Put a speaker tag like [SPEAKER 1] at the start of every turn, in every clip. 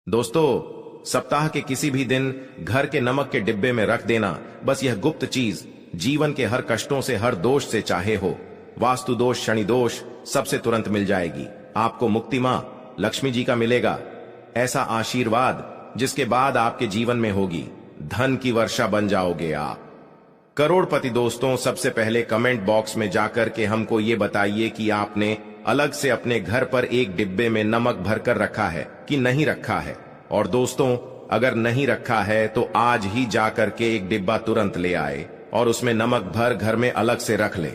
[SPEAKER 1] दोस्तों, सप्ताह के किसी भी दिन घर के नमक के डिब्बे में रख देना, बस यह गुप्त चीज जीवन के हर कष्टों से, हर दोष से, चाहे हो वास्तु दोष, शनि दोष, सबसे तुरंत मिल जाएगी। आपको मुक्ति मां लक्ष्मी जी का मिलेगा, ऐसा आशीर्वाद जिसके बाद आपके जीवन में होगी धन की वर्षा, बन जाओगे आप करोड़पति। दोस्तों, सबसे पहले कमेंट बॉक्स में जाकर के हमको ये बताइए कि आपने अलग से अपने घर पर एक डिब्बे में नमक भरकर रखा है कि नहीं रखा है। और दोस्तों, अगर नहीं रखा है तो आज ही जाकर के एक डिब्बा तुरंत ले आए और उसमें नमक भर घर में अलग से रख ले,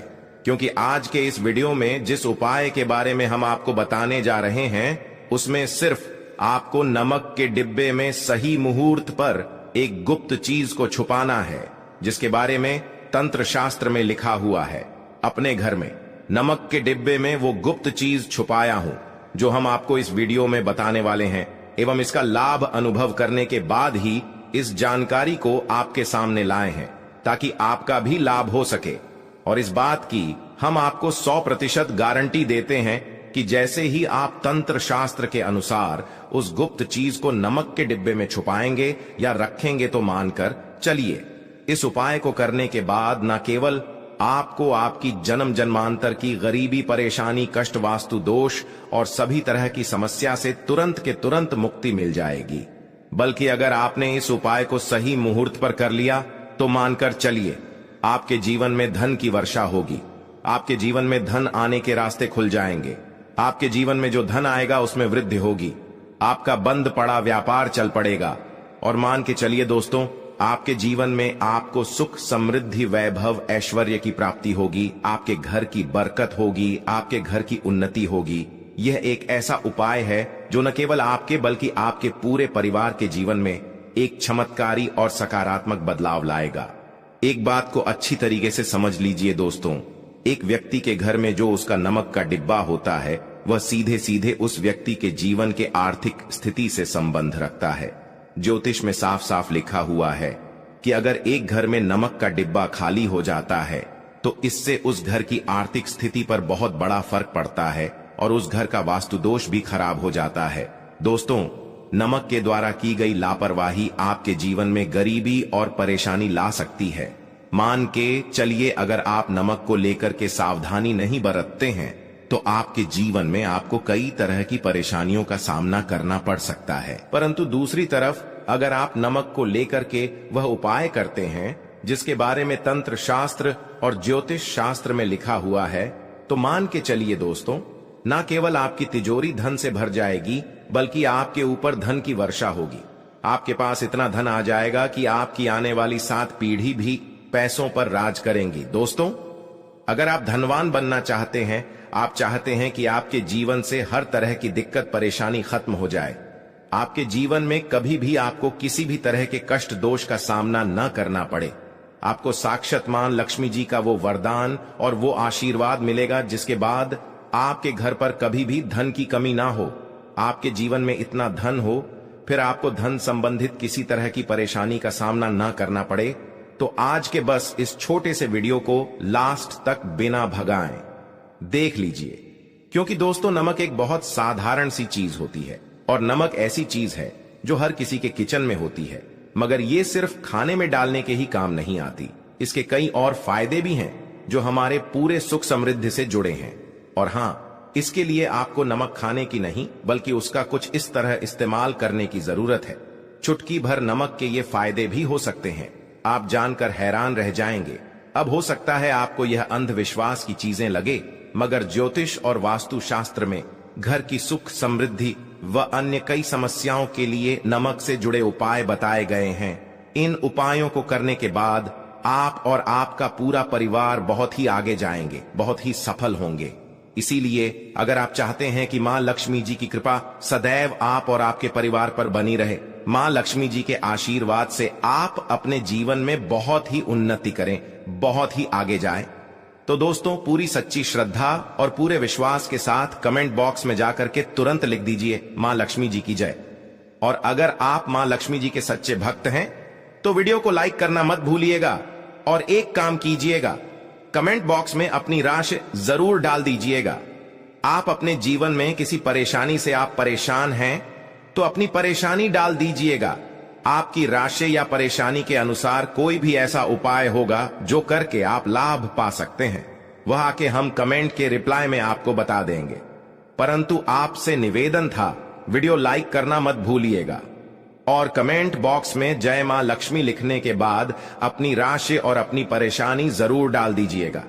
[SPEAKER 1] क्योंकि आज के इस वीडियो में जिस उपाय के बारे में हम आपको बताने जा रहे हैं, उसमें सिर्फ आपको नमक के डिब्बे में सही मुहूर्त पर एक गुप्त चीज को छुपाना है, जिसके बारे में तंत्र शास्त्र में लिखा हुआ है। अपने घर में नमक के डिब्बे में वो गुप्त चीज छुपाया हूं, जो हम आपको इस वीडियो में बताने वाले हैं, एवं इसका लाभ अनुभव करने के बाद ही इस जानकारी को आपके सामने लाए हैं, ताकि आपका भी लाभ हो सके। और इस बात की हम आपको 100% गारंटी देते हैं कि जैसे ही आप तंत्र शास्त्र के अनुसार उस गुप्त चीज को नमक के डिब्बे में छुपाएंगे या रखेंगे, तो मानकर चलिए, इस उपाय को करने के बाद न केवल आपको आपकी जन्म जन्मांतर की गरीबी, परेशानी, कष्ट, वास्तु दोष और सभी तरह की समस्या से तुरंत के तुरंत मुक्ति मिल जाएगी, बल्कि अगर आपने इस उपाय को सही मुहूर्त पर कर लिया तो मानकर चलिए, आपके जीवन में धन की वर्षा होगी। आपके जीवन में धन आने के रास्ते खुल जाएंगे। आपके जीवन में जो धन आएगा उसमें वृद्धि होगी। आपका बंद पड़ा व्यापार चल पड़ेगा। और मान के चलिए दोस्तों, आपके जीवन में आपको सुख, समृद्धि, वैभव, ऐश्वर्य की प्राप्ति होगी। आपके घर की बरकत होगी, आपके घर की उन्नति होगी। यह एक ऐसा उपाय है जो न केवल आपके बल्कि आपके पूरे परिवार के जीवन में एक चमत्कारी और सकारात्मक बदलाव लाएगा। एक बात को अच्छी तरीके से समझ लीजिए दोस्तों, एक व्यक्ति के घर में जो उसका नमक का डिब्बा होता है, वह सीधे सीधे उस व्यक्ति के जीवन के आर्थिक स्थिति से संबंध रखता है। ज्योतिष में साफ साफ लिखा हुआ है कि अगर एक घर में नमक का डिब्बा खाली हो जाता है तो इससे उस घर की आर्थिक स्थिति पर बहुत बड़ा फर्क पड़ता है और उस घर का वास्तु दोष भी खराब हो जाता है। दोस्तों, नमक के द्वारा की गई लापरवाही आपके जीवन में गरीबी और परेशानी ला सकती है। मान के चलिए, अगर आप नमक को लेकर के सावधानी नहीं बरतते हैं तो आपके जीवन में आपको कई तरह की परेशानियों का सामना करना पड़ सकता है। परंतु दूसरी तरफ, अगर आप नमक को लेकर के वह उपाय करते हैं जिसके बारे में तंत्र शास्त्र और ज्योतिष शास्त्र में लिखा हुआ है, तो मान के चलिए दोस्तों, न केवल आपकी तिजोरी धन से भर जाएगी, बल्कि आपके ऊपर धन की वर्षा होगी। आपके पास इतना धन आ जाएगा कि आपकी आने वाली 7 पीढ़ी भी पैसों पर राज करेंगी। दोस्तों, अगर आप धनवान बनना चाहते हैं, आप चाहते हैं कि आपके जीवन से हर तरह की दिक्कत, परेशानी खत्म हो जाए, आपके जीवन में कभी भी आपको किसी भी तरह के कष्ट, दोष का सामना न करना पड़े, आपको साक्षात मां लक्ष्मी जी का वो वरदान और वो आशीर्वाद मिलेगा जिसके बाद आपके घर पर कभी भी धन की कमी ना हो, आपके जीवन में इतना धन हो, फिर आपको धन संबंधित किसी तरह की परेशानी का सामना न करना पड़े। तो आज के बस इस छोटे से वीडियो को लास्ट तक बिना भगाएं देख लीजिए, क्योंकि दोस्तों, नमक एक बहुत साधारण सी चीज होती है और नमक ऐसी चीज है जो हर किसी के किचन में होती है, मगर ये सिर्फ खाने में डालने के ही काम नहीं आती। इसके कई और फायदे भी हैं जो हमारे पूरे सुख समृद्धि से जुड़े हैं। और हाँ, इसके लिए आपको नमक खाने की नहीं, बल्कि उसका कुछ इस तरह इस्तेमाल करने की जरूरत है। चुटकी भर नमक के ये फायदे भी हो सकते हैं, आप जानकर हैरान रह जाएंगे। अब हो सकता है आपको यह अंधविश्वास की चीजें लगे, मगर ज्योतिष और वास्तु शास्त्र में घर की सुख, समृद्धि व अन्य कई समस्याओं के लिए नमक से जुड़े उपाय बताए गए हैं। इन उपायों को करने के बाद आप और आपका पूरा परिवार बहुत ही आगे जाएंगे, बहुत ही सफल होंगे। इसीलिए अगर आप चाहते हैं कि मां लक्ष्मी जी की कृपा सदैव आप और आपके परिवार पर बनी रहे, मां लक्ष्मी जी के आशीर्वाद से आप अपने जीवन में बहुत ही उन्नति करें, बहुत ही आगे जाएं, तो दोस्तों, पूरी सच्ची श्रद्धा और पूरे विश्वास के साथ कमेंट बॉक्स में जाकर के तुरंत लिख दीजिए मां लक्ष्मी जी की जय। और अगर आप मां लक्ष्मी जी के सच्चे भक्त हैं तो वीडियो को लाइक करना मत भूलिएगा। और एक काम कीजिएगा, कमेंट बॉक्स में अपनी राशि जरूर डाल दीजिएगा। आप अपने जीवन में किसी परेशानी से आप परेशान हैं तो अपनी परेशानी डाल दीजिएगा। आपकी राशि या परेशानी के अनुसार कोई भी ऐसा उपाय होगा जो करके आप लाभ पा सकते हैं, वह आके हम कमेंट के रिप्लाई में आपको बता देंगे। परंतु आपसे निवेदन था, वीडियो लाइक करना मत भूलिएगा और कमेंट बॉक्स में जय मां लक्ष्मी लिखने के बाद अपनी राशि और अपनी परेशानी जरूर डाल दीजिएगा।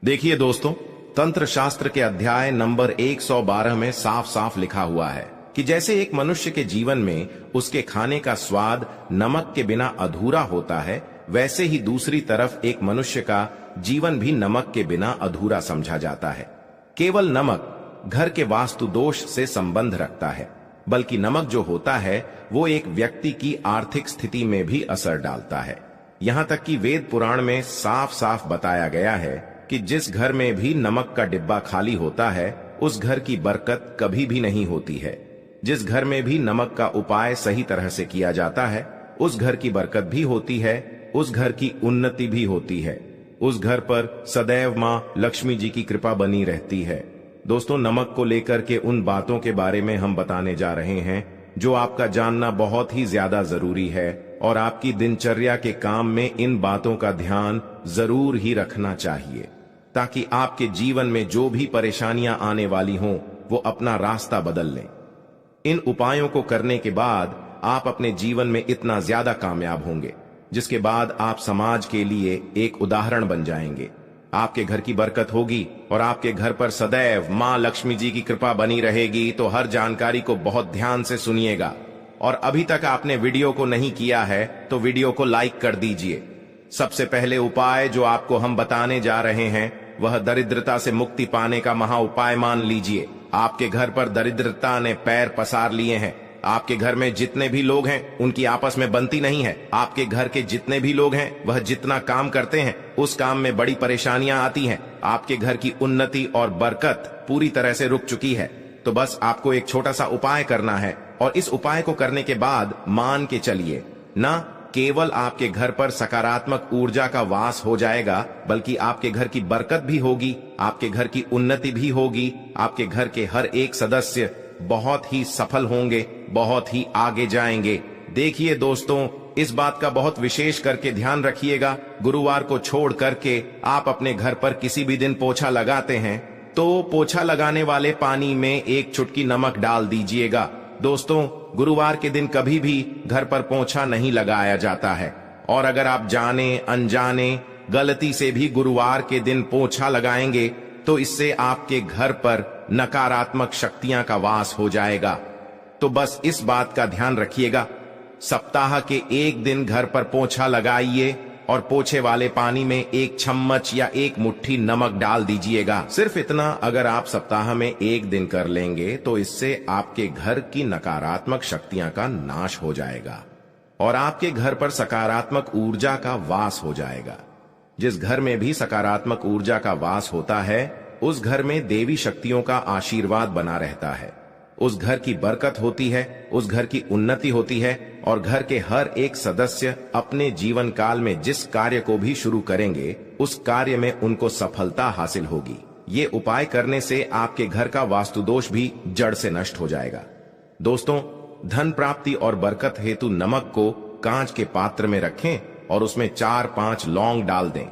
[SPEAKER 1] देखिए दोस्तों, तंत्र शास्त्र के अध्याय नंबर 112 में साफ साफ लिखा हुआ है कि जैसे एक मनुष्य के जीवन में उसके खाने का स्वाद नमक के बिना अधूरा होता है, वैसे ही दूसरी तरफ एक मनुष्य का जीवन भी नमक के बिना अधूरा समझा जाता है। केवल नमक घर के वास्तु दोष से संबंध रखता है, बल्कि नमक जो होता है वो एक व्यक्ति की आर्थिक स्थिति में भी असर डालता है। यहां तक कि वेद पुराण में साफ साफ बताया गया है कि जिस घर में भी नमक का डिब्बा खाली होता है उस घर की बरकत कभी भी नहीं होती है। जिस घर में भी नमक का उपाय सही तरह से किया जाता है उस घर की बरकत भी होती है, उस घर की उन्नति भी होती है, उस घर पर सदैव मां लक्ष्मी जी की कृपा बनी रहती है। दोस्तों, नमक को लेकर के उन बातों के बारे में हम बताने जा रहे हैं जो आपका जानना बहुत ही ज्यादा जरूरी है और आपकी दिनचर्या के काम में इन बातों का ध्यान जरूर ही रखना चाहिए, ताकि आपके जीवन में जो भी परेशानियां आने वाली हों वो अपना रास्ता बदल लें। इन उपायों को करने के बाद आप अपने जीवन में इतना ज्यादा कामयाब होंगे जिसके बाद आप समाज के लिए एक उदाहरण बन जाएंगे। आपके घर की बरकत होगी और आपके घर पर सदैव मां लक्ष्मी जी की कृपा बनी रहेगी। तो हर जानकारी को बहुत ध्यान से सुनिएगा और अभी तक आपने वीडियो को नहीं किया है तो वीडियो को लाइक कर दीजिए। सबसे पहले उपाय जो आपको हम बताने जा रहे हैं वह दरिद्रता से मुक्ति पाने का महा उपाय मान लीजिए। आपके घर पर दरिद्रता ने पैर पसार लिए हैं। आपके घर में जितने भी लोग हैं उनकी आपस में बनती नहीं है। आपके घर के जितने भी लोग हैं वह जितना काम करते हैं उस काम में बड़ी परेशानियां आती हैं। आपके घर की उन्नति और बरकत पूरी तरह से रुक चुकी है। तो बस आपको एक छोटा सा उपाय करना है और इस उपाय को करने के बाद मान के चलिए, ना केवल आपके घर पर सकारात्मक ऊर्जा का वास हो जाएगा बल्कि आपके घर की बरकत भी होगी, आपके घर की उन्नति भी होगी, आपके घर के हर एक सदस्य बहुत ही सफल होंगे, बहुत ही आगे जाएंगे। देखिए दोस्तों, इस बात का बहुत विशेष करके ध्यान रखिएगा, गुरुवार को छोड़ करके आप अपने घर पर किसी भी दिन पोछा लगाते हैं तो पोछा लगाने वाले पानी में एक चुटकी नमक डाल दीजिएगा। दोस्तों, गुरुवार के दिन कभी भी घर पर पोछा नहीं लगाया जाता है और अगर आप जाने अनजाने गलती से भी गुरुवार के दिन पोछा लगाएंगे तो इससे आपके घर पर नकारात्मक शक्तियां का वास हो जाएगा। तो बस इस बात का ध्यान रखिएगा, सप्ताह के एक दिन घर पर पोछा लगाइए और पोछे वाले पानी में एक चम्मच या एक मुट्ठी नमक डाल दीजिएगा। सिर्फ इतना अगर आप सप्ताह में एक दिन कर लेंगे तो इससे आपके घर की नकारात्मक शक्तियां का नाश हो जाएगा और आपके घर पर सकारात्मक ऊर्जा का वास हो जाएगा। जिस घर में भी सकारात्मक ऊर्जा का वास होता है उस घर में देवी शक्तियों का आशीर्वाद बना रहता है, उस घर की बरकत होती है, उस घर की उन्नति होती है और घर के हर एक सदस्य अपने जीवन काल में जिस कार्य को भी शुरू करेंगे उस कार्य में उनको सफलता हासिल होगी। ये उपाय करने से आपके घर का वास्तु दोष भी जड़ से नष्ट हो जाएगा। दोस्तों, धन प्राप्ति और बरकत हेतु नमक को कांच के पात्र में रखें और उसमें 4-5 लौंग डाल दें।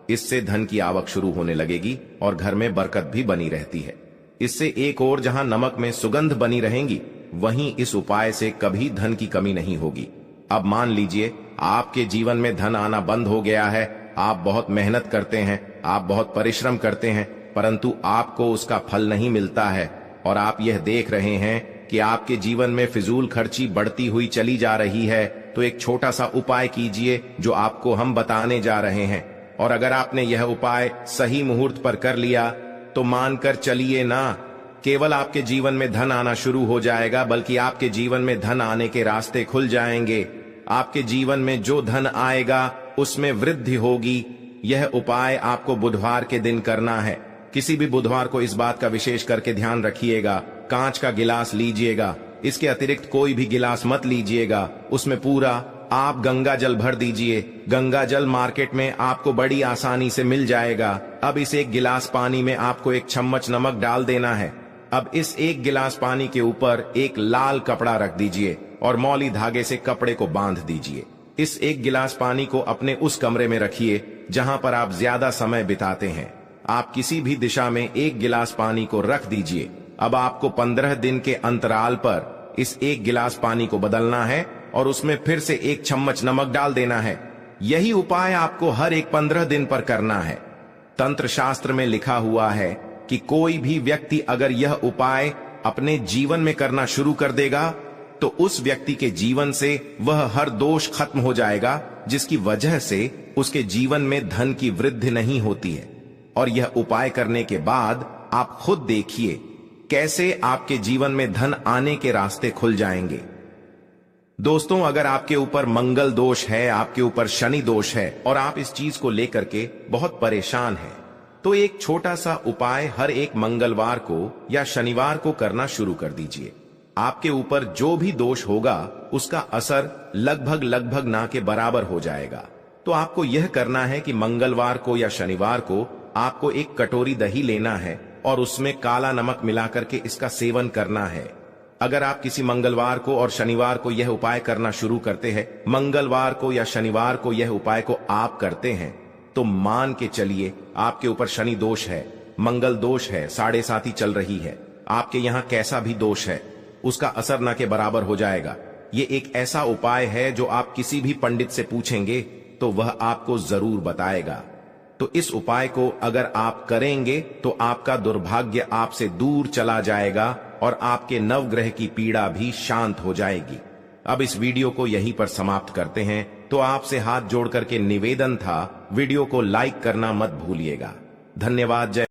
[SPEAKER 1] इससे धन की आवक शुरू होने लगेगी और घर में बरकत भी बनी रहती है। इससे एक और जहां नमक में सुगंध बनी रहेंगी वहीं इस उपाय से कभी धन की कमी नहीं होगी। अब मान लीजिए आपके जीवन में धन आना बंद हो गया है, आप बहुत मेहनत करते हैं, आप बहुत परिश्रम करते हैं, परंतु आपको उसका फल नहीं मिलता है और आप यह देख रहे हैं कि आपके जीवन में फिजूल खर्ची बढ़ती हुई चली जा रही है। तो एक छोटा सा उपाय कीजिए जो आपको हम बताने जा रहे हैं और अगर आपने यह उपाय सही मुहूर्त पर कर लिया तो मानकर चलिए ना केवल आपके जीवन में धन आना शुरू हो जाएगा बल्कि आपके जीवन में धन आने के रास्ते खुल जाएंगे। आपके जीवन में जो धन आएगा उसमें वृद्धि होगी। यह उपाय आपको बुधवार के दिन करना है। किसी भी बुधवार को इस बात का विशेष करके ध्यान रखिएगा, कांच का गिलास लीजिएगा, इसके अतिरिक्त कोई भी गिलास मत लीजिएगा, उसमें पूरा आप गंगा जल भर दीजिए। गंगा जल मार्केट में आपको बड़ी आसानी से मिल जाएगा। अब इस एक गिलास पानी में आपको एक चम्मच नमक डाल देना है अब इस 1 गिलास पानी के ऊपर एक लाल कपड़ा रख दीजिए और मौली धागे से कपड़े को बांध दीजिए। इस 1 गिलास पानी को अपने उस कमरे में रखिए जहां पर आप ज्यादा समय बिताते हैं। आप किसी भी दिशा में 1 गिलास पानी को रख दीजिए। अब आपको 15 दिन के अंतराल पर इस 1 गिलास पानी को बदलना है और उसमें फिर से 1 चम्मच नमक डाल देना है। यही उपाय आपको हर एक 15 दिन पर करना है। तंत्र शास्त्र में लिखा हुआ है कि कोई भी व्यक्ति अगर यह उपाय अपने जीवन में करना शुरू कर देगा तो उस व्यक्ति के जीवन से वह हर दोष खत्म हो जाएगा, जिसकी वजह से उसके जीवन में धन की वृद्धि नहीं होती है। और यह उपाय करने के बाद आप खुद देखिए कैसे आपके जीवन में धन आने के रास्ते खुल जाएंगे। दोस्तों, अगर आपके ऊपर मंगल दोष है, आपके ऊपर शनि दोष है और आप इस चीज को लेकर के बहुत परेशान हैं, तो एक छोटा सा उपाय हर एक मंगलवार को या शनिवार को करना शुरू कर दीजिए। आपके ऊपर जो भी दोष होगा उसका असर लगभग ना के बराबर हो जाएगा। तो आपको यह करना है कि मंगलवार को या शनिवार को आपको एक कटोरी दही लेना है और उसमें काला नमक मिलाकर के इसका सेवन करना है। अगर आप किसी मंगलवार को और शनिवार को यह उपाय करना शुरू करते हैं, मंगलवार को या शनिवार को यह उपाय को आप करते हैं, तो मान के चलिए आपके ऊपर शनि दोष है, मंगल दोष है, 7.5 चल रही है, आपके यहां कैसा भी दोष है उसका असर न के बराबर हो जाएगा। ये एक ऐसा उपाय है जो आप किसी भी पंडित से पूछेंगे तो वह आपको जरूर बताएगा। तो इस उपाय को अगर आप करेंगे तो आपका दुर्भाग्य आपसे दूर चला जाएगा और आपके नवग्रह की पीड़ा भी शांत हो जाएगी। अब इस वीडियो को यहीं पर समाप्त करते हैं। तो आपसे हाथ जोड़ करके निवेदन था, वीडियो को लाइक करना मत भूलिएगा। धन्यवाद। जय